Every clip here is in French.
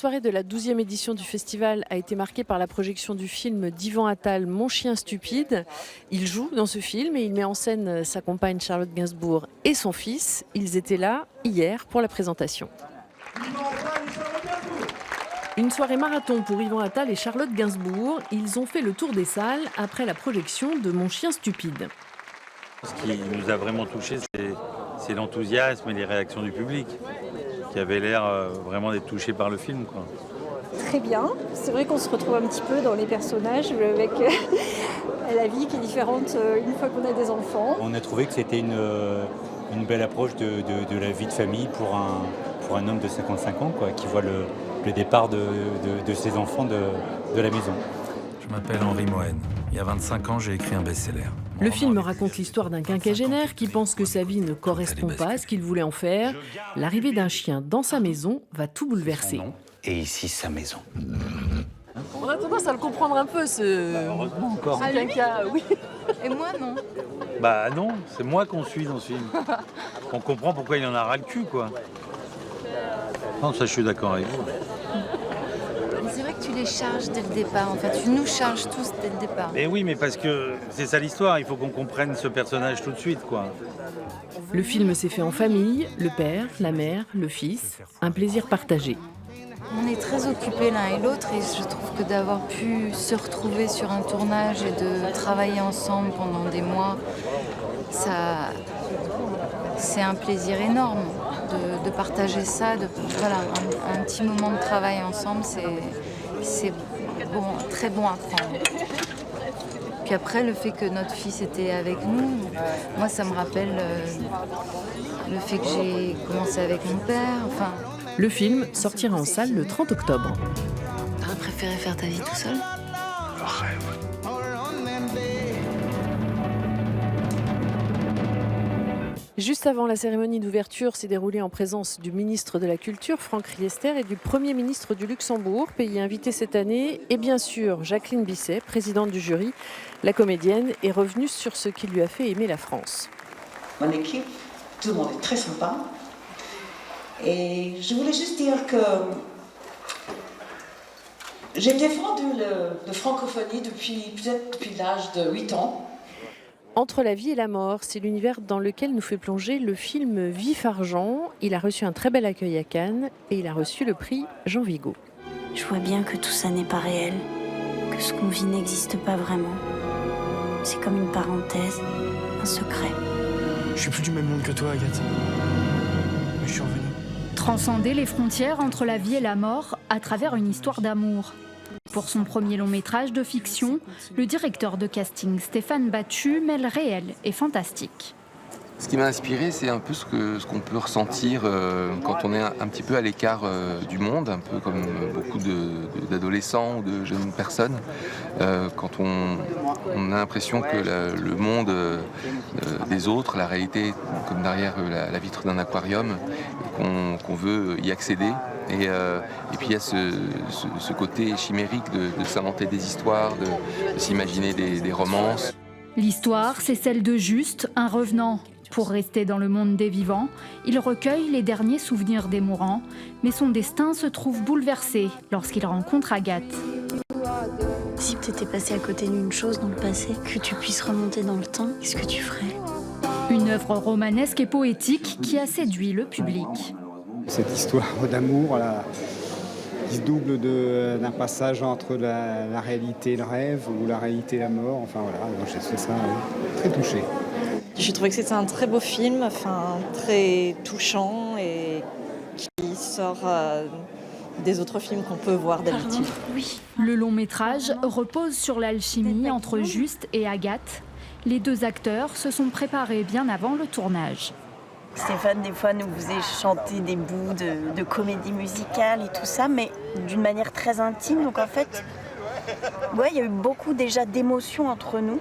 soirée de la 12e édition du festival a été marquée par la projection du film d'Yvan Attal, Mon chien stupide. Il joue dans ce film et il met en scène sa compagne Charlotte Gainsbourg et son fils. Ils étaient là hier pour la présentation. Une soirée marathon pour Yvan Attal et Charlotte Gainsbourg. Ils ont fait le tour des salles après la projection de Mon chien stupide. Ce qui nous a vraiment touchés, c'est l'enthousiasme et les réactions du public, qui avait l'air vraiment d'être touché par le film, quoi. Très bien. C'est vrai qu'on se retrouve un petit peu dans les personnages avec la vie qui est différente une fois qu'on a des enfants. On a trouvé que c'était une belle approche de la vie de famille pour un homme de 55 ans, quoi, qui voit le départ de ses enfants de la maison. Je m'appelle Henri Mohen. Il y a 25 ans, j'ai écrit un best-seller. Le film raconte l'histoire d'un quinquagénaire qui pense que sa vie ne correspond pas à ce qu'il voulait en faire. L'arrivée d'un chien dans sa maison va tout bouleverser. Et ici, sa maison. On a tendance à le comprendre un peu, Heureusement encore. quinca, oui. Et moi, non. Bah non, c'est moi qu'on suit dans ce film. On comprend pourquoi il en a ras le cul, quoi. Non, ça je suis d'accord avec vous. C'est vrai que tu les charges dès le départ, en fait. Tu nous charges tous dès le départ. Mais oui, mais parce que c'est ça l'histoire, il faut qu'on comprenne ce personnage tout de suite, quoi. Le film s'est fait en famille, le père, la mère, le fils. Un plaisir partagé. On est très occupés l'un et l'autre et je trouve que d'avoir pu se retrouver sur un tournage et de travailler ensemble pendant des mois, c'est un plaisir énorme de partager ça. Voilà, un petit moment de travail ensemble, c'est bon, très bon à prendre. Puis après, le fait que notre fils était avec nous, moi ça me rappelle le fait que j'ai commencé avec mon père. Enfin, Le film sortira en salle le 30 octobre. t'aurais préféré faire ta vie tout seul ? Le rêve. Juste avant, la cérémonie d'ouverture s'est déroulée en présence du ministre de la Culture, Franck Riester, et du Premier ministre du Luxembourg, pays invité cette année, et bien sûr Jacqueline Bisset, présidente du jury. La comédienne est revenue sur ce qui lui a fait aimer la France. Mon équipe, tout le monde est très sympa. Et je voulais juste dire que j'ai défendu la francophonie peut-être depuis l'âge de 8 ans. Entre la vie et la mort, c'est l'univers dans lequel nous fait plonger le film Vif Argent. Il a reçu un très bel accueil à Cannes et il a reçu le prix Jean Vigo. Je vois bien que tout ça n'est pas réel, que ce qu'on vit n'existe pas vraiment. C'est comme une parenthèse, un secret. Je suis plus du même monde que toi, Agathe. Mais je suis revenu. Transcender les frontières entre la vie et la mort à travers une histoire d'amour. Pour son premier long métrage de fiction, le directeur de casting Stéphane Battu mêle réel et fantastique. Ce qui m'a inspiré, c'est un peu ce qu'on peut ressentir quand on est un petit peu à l'écart du monde, un peu comme beaucoup d'adolescents ou de jeunes personnes, quand on a l'impression que le monde des autres, la réalité, comme derrière la vitre d'un aquarium, et qu'on veut y accéder. Et puis il y a ce côté chimérique de s'inventer des histoires, de s'imaginer des romances. L'histoire, c'est celle de Juste, un revenant. Pour rester dans le monde des vivants, il recueille les derniers souvenirs des mourants, mais son destin se trouve bouleversé lorsqu'il rencontre Agathe. Si tu étais passé à côté d'une chose dans le passé, que tu puisses remonter dans le temps, qu'est-ce que tu ferais ? Une œuvre romanesque et poétique qui a séduit le public. Cette histoire d'amour là, qui se double d'un passage entre la réalité et le rêve, ou la réalité et la mort, enfin voilà, j'ai fait ça très touché. J'ai trouvé que c'était un très beau film, très touchant et qui sort des autres films qu'on peut voir d'habitude. Oui. Le long métrage repose sur l'alchimie entre Juste et Agathe. Les deux acteurs se sont préparés bien avant le tournage. Stéphane, des fois, nous faisait chanter des bouts de comédie musicale et tout ça, mais d'une manière très intime. Donc en fait, il y a eu beaucoup déjà d'émotions entre nous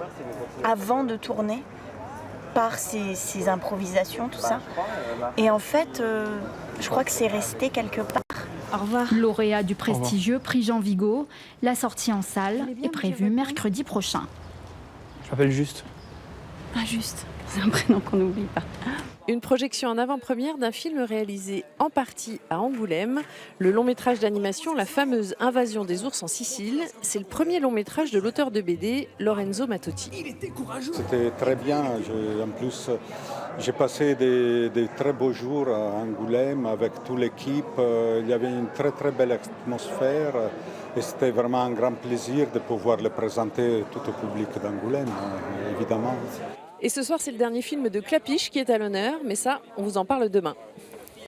avant de tourner, par ces improvisations, tout ça. Et en fait, je crois que c'est resté quelque part. Au revoir. Lauréat du prestigieux prix Jean Vigo, la sortie en salle est prévue mercredi prochain. Je m'appelle Juste. Ah, Juste, c'est un prénom qu'on n'oublie pas. Une projection en avant-première d'un film réalisé en partie à Angoulême, le long métrage d'animation La fameuse invasion des ours en Sicile. C'est le premier long métrage de l'auteur de BD, Lorenzo Mattotti. C'était très bien. En plus, j'ai passé des très beaux jours à Angoulême avec toute l'équipe. Il y avait une très très belle atmosphère et c'était vraiment un grand plaisir de pouvoir le présenter tout au public d'Angoulême, évidemment. Et ce soir, c'est le dernier film de Clapiche qui est à l'honneur, mais ça, on vous en parle demain.